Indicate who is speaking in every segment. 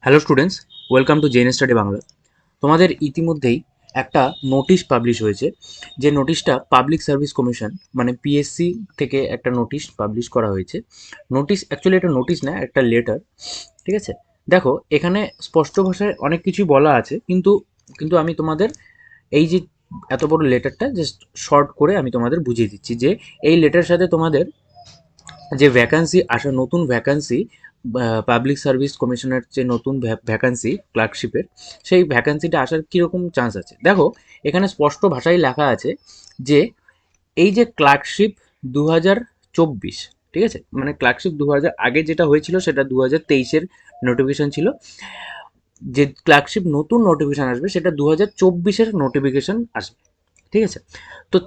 Speaker 1: Hello students, welcome to zen study Bangla. তোমাদের ইতিমধ্যেই একটা নোটিশ পাবলিশ হয়েছে, যে নোটিশটা পাবলিক সার্ভিস কমিশন মানে পিএসসি থেকে একটা নোটিশ পাবলিশ করা হয়েছে। নোটিশ অ্যাকচুয়ালি এটা নোটিশ না, একটা লেটার। ঠিক আছে, দেখো এখানে স্পষ্ট ভাষায় অনেক কিছুই বলা আছে, কিন্তু কিন্তু আমি তোমাদের এই যে এত বড় লেটারটা জাস্ট শর্ট করে আমি তোমাদের বুঝিয়ে দিচ্ছি যে এই লেটারের সাথে তোমাদের যে ভ্যাকান্সি আসা, নতুন ভ্যাকান্সি পাবলিক সার্ভিস কমিশনের যে নতুন ভ্যাকান্সি ক্লার্কশিপের, সেই ভ্যাকান্সিটা আসার কীরকম চান্স আছে। দেখো এখানে স্পষ্ট ভাষায় লেখা আছে যে এই যে ক্লার্কশিপ 2024, ঠিক আছে, মানে ক্লার্কশিপ 2000 আগে যেটা হয়েছিল সেটা 2023-এর নোটিফিকেশন ছিল। যে ক্লার্কশিপ নতুন নোটিফিকেশন আসবে সেটা 2024-এর নোটিফিকেশন আসবে। ঠিক আছে, তো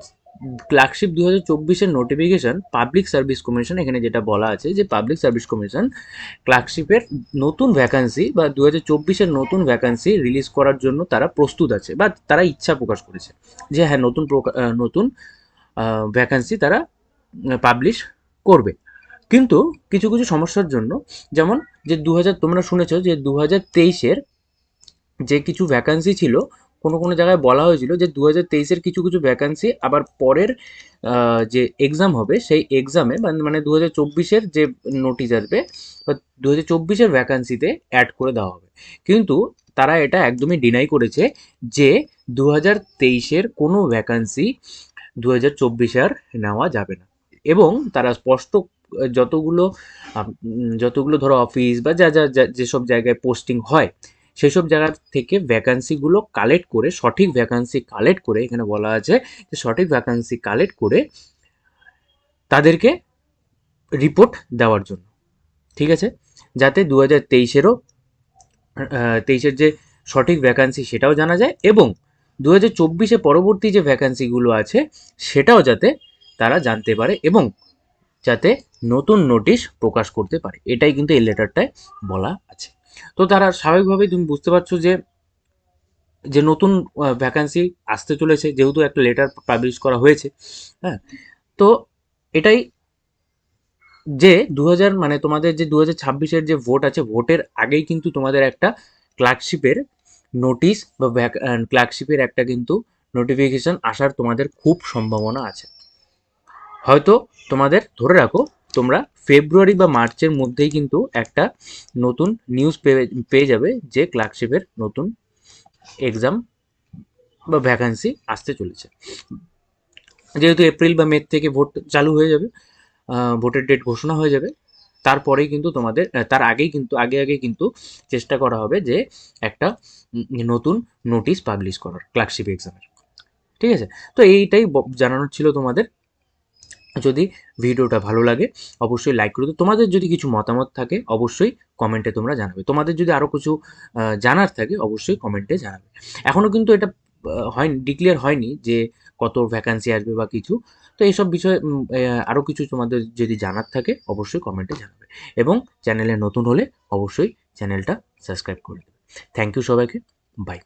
Speaker 1: ক্লার্কশিপ 2024-এর নোটিফিকেশন পাবলিক সার্ভিস কমিশন, এখানে যেটা বলা আছে যে পাবলিক সার্ভিস কমিশন ক্লার্কশিপের নতুন ভ্যাকান্সি বা 2024-এর নতুন ভ্যাকান্সি রিলিজ করার জন্য তারা প্রস্তুত আছে, বা তারা ইচ্ছা প্রকাশ করেছে যে হ্যাঁ নতুন ভ্যাকান্সি তারা পাবলিশ করবে। কিন্তু কিছু কিছু সমস্যার জন্য, যেমন যে তোমরা শুনেছো যে 2023-এর যে কিছু ভ্যাকান্সি ছিল, কোনো কোনো জায়গায় বলা হয়েছিল যে 2023-এর কিছু কিছু ভ্যাকান্সি আবার পরের যে এক্সাম হবে সেই এক্সামে, মানে 2024-এর যে নোটিশ আসবে বা 2024-এর ভ্যাকান্সিতে অ্যাড করে দেওয়া হবে। কিন্তু তারা এটা একদমই ডিনাই করেছে যে 2023-এর কোনো ভ্যাকান্সি 2024-এ আর নেওয়া যাবে না। এবং তারা স্পষ্ট যতগুলো যতগুলো ধরো অফিস বা যেসব জায়গায় পোস্টিং হয় সেসব জায়গা থেকে ভ্যাকান্সিগুলো কালেক্ট করে, সঠিক ভ্যাকান্সি কালেক্ট করে, এখানে বলা আছে যে সঠিক ভ্যাকান্সি কালেক্ট করে তাদেরকে রিপোর্ট দেওয়ার জন্য। ঠিক আছে, যাতে 2023-এরও 23-এর যে সঠিক ভ্যাকান্সি সেটাও জানা যায়, এবং 2024-এ পরবর্তী যে ভ্যাকান্সিগুলো আছে সেটাও যাতে তারা জানতে পারে, এবং যাতে নতুন নোটিশ প্রকাশ করতে পারে। এটাই কিন্তু এই লেটারটায় বলা আছে। তো তারা স্বাভাবিকভাবেই তুমি বুঝতে পারছো যে যে নতুন ভ্যাকান্সি আসতে চলেছে, যেহেতু একটা লেটার পাবলিশ করা হয়েছে। হ্যাঁ, তো এটাই যে 2000 মানে তোমাদের যে 2026-এর যে ভোট আছে, ভোটের আগেই কিন্তু তোমাদের একটা ক্লার্কশিপের নোটিশ বা ক্লার্কশিপের একটা কিন্তু নোটিফিকেশন আসার তোমাদের খুব সম্ভাবনা আছে। হয়তো তোমাদের ধরে রাখো তোমরা ফেব্রুয়ারি বা মার্চের মধ্যেই কিন্তু একটা নতুন নিউজ পেয়ে যাবে যে ক্লার্কশিপের নতুন এক্সাম বা ভ্যাকান্সি আসতে চলেছে। যেহেতু এপ্রিল বা মে থেকে ভোট চালু হয়ে যাবে, ভোটের ডেট ঘোষণা হয়ে যাবে, তারপরেই কিন্তু তোমাদের তার আগেই কিন্তু আগে কিন্তু চেষ্টা করা হবে যে একটা নতুন নোটিশ পাবলিশ করার ক্লার্কশিপ এক্সামের। ঠিক আছে, তো এইটাই জানানোর ছিল তোমাদের। যদি ভিডিওটা ভালো লাগে অবশ্যই লাইক করে দিও। তোমাদের যদি কিছু মতামত থাকে অবশ্যই কমেন্টে তোমরা জানাবে। তোমাদের যদি আরও কিছু জানার থাকে অবশ্যই কমেন্টে জানাবে। এখনও কিন্তু এটা হয়নি, ডিক্লেয়ার হয়নি যে কত ভ্যাকান্সি আসবে বা কিছু। তো এইসব বিষয়ে আরও কিছু তোমাদের যদি জানার থাকে অবশ্যই কমেন্টে জানাবে, এবং চ্যানেলে নতুন হলে অবশ্যই চ্যানেলটা সাবস্ক্রাইব করে দেবে। থ্যাংক ইউ সবাইকে, বাই।